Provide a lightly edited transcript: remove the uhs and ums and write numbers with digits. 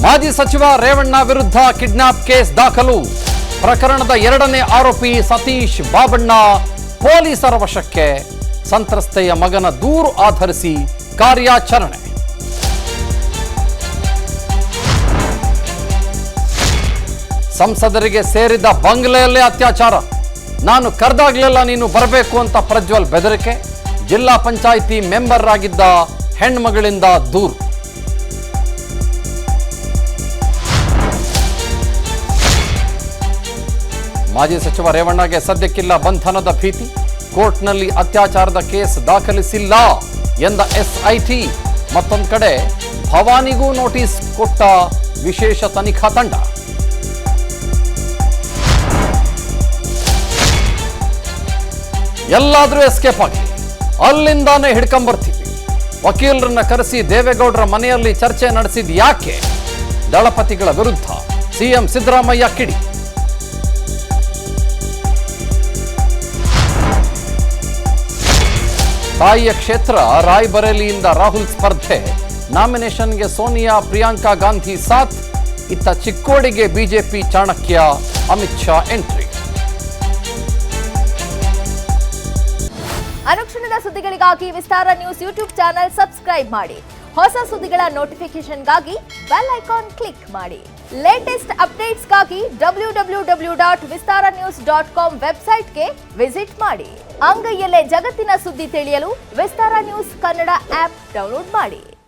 ಮಾಜಿ ಸಚಿವ ರೇವಣ್ಣ ವಿರುದ್ಧ ಕಿಡ್ನಾಪ್ ಕೇಸ್ ದಾಖಲು. ಪ್ರಕರಣದ 2ನೇ ಆರೋಪಿ ಸತೀಶ್ ಬಾಬಣ್ಣ ಪೊಲೀಸರ ವಶಕ್ಕೆ. ಸಂತ್ರಸ್ತೆಯ ಮಗನ ದೂರು ಆಧರಿಸಿ ಕಾರ್ಯಾಚರಣೆ. ಸಂಸದರಿಗೆ ಸೇರಿದ ಬಂಗ್ಲೆಯಲ್ಲೇ ಅತ್ಯಾಚಾರ. ನಾನು ಕರೆದಾಗ್ಲೆಲ್ಲ ನೀನು ಬರಬೇಕು ಅಂತ ಪ್ರಜ್ವಲ್ ಬೆದರಿಕೆ. ಜಿಲ್ಲಾ ಪಂಚಾಯಿತಿ ಮೆಂಬರ್ ಆಗಿದ್ದ ಹೆಣ್ಮಗಳಿಂದ ದೂರು. ಮಾಜಿ ಸಚಿವ ರೇವಣ್ಣಗೆ ಸದ್ಯಕ್ಕಿಲ್ಲ ಬಂಧನದ ಭೀತಿ. ಕೋರ್ಟ್ನಲ್ಲಿ ಅತ್ಯಾಚಾರದ ಕೇಸ್ ದಾಖಲಿಸಿಲ್ಲ ಎಂದ ಎಸ್ಐಟಿ. ಮತ್ತೊಂದು ಕಡೆ ಭವಾನಿಗೂ ನೋಟಿಸ್ ಕೊಟ್ಟ ವಿಶೇಷ ತನಿಖಾ ತಂಡ. ಎಲ್ಲಾದ್ರೂ ಎಸ್ಕೇಪ್ ಆಗಿ ಅಲ್ಲಿಂದಾನೇ ಹಿಡ್ಕೊಂಬರ್ತೀವಿ. ವಕೀಲರನ್ನ ಕರೆಸಿ ದೇವೇಗೌಡರ ಮನೆಯಲ್ಲಿ ಚರ್ಚೆ ನಡೆಸಿದ ಯಾಕೆ? ದಳಪತಿಗಳ ವಿರುದ್ಧ ಸಿಎಂ ಸಿದ್ದರಾಮಯ್ಯ ಕಿಡಿ. ತಾಯಿಯ ಕ್ಷೇತ್ರ ರಾಯ್ಬರೇಲಿಯಿಂದ ರಾಹುಲ್ ಸ್ಪರ್ಧೆ. ನಾಮಿನೇಷನ್ಗೆ ಸೋನಿಯಾ ಪ್ರಿಯಾಂಕಾ ಗಾಂಧಿ ಸಾಥ್. ಇತ್ತ ಚಿಕ್ಕೋಡಿಗೆ ಬಿಜೆಪಿ ಚಾಣಕ್ಯ ಅಮಿತ್ ಶಾ ಎಂಟ್ರಿ. ಅನುಕ್ಷಣದ ಸುದ್ದಿಗಳಿಗಾಗಿ ವಿಸ್ತಾರ ನ್ಯೂಸ್ ಯೂಟ್ಯೂಬ್ ಚಾನೆಲ್ ಸಬ್ಸ್ಕ್ರೈಬ್ ಮಾಡಿ. ಹೊಸ ಸುದ್ದಿಗಳ ನೋಟಿಫಿಕೇಶನ್ಗಾಗಿ ಬೆಲ್ ಐಕಾನ್ ಕ್ಲಿಕ್ ಮಾಡಿ. ಲೇಟೆಸ್ಟ್ ಅಪ್ಡೇಟ್ಸ್ಗಾಗಿ www.vistaranews.com ವೆಬ್ಸೈಟ್ಗೆ ವಿಸಿಟ್ ಮಾಡಿ. ಅಂಗೈಯಲ್ಲೇ ಜಗತ್ತಿನ ಸುದ್ದಿ ತಿಳಿಯಲು ವಿಸ್ತಾರ ನ್ಯೂಸ್ ಕನ್ನಡ ಆಪ್ ಡೌನ್ಲೋಡ್ ಮಾಡಿ.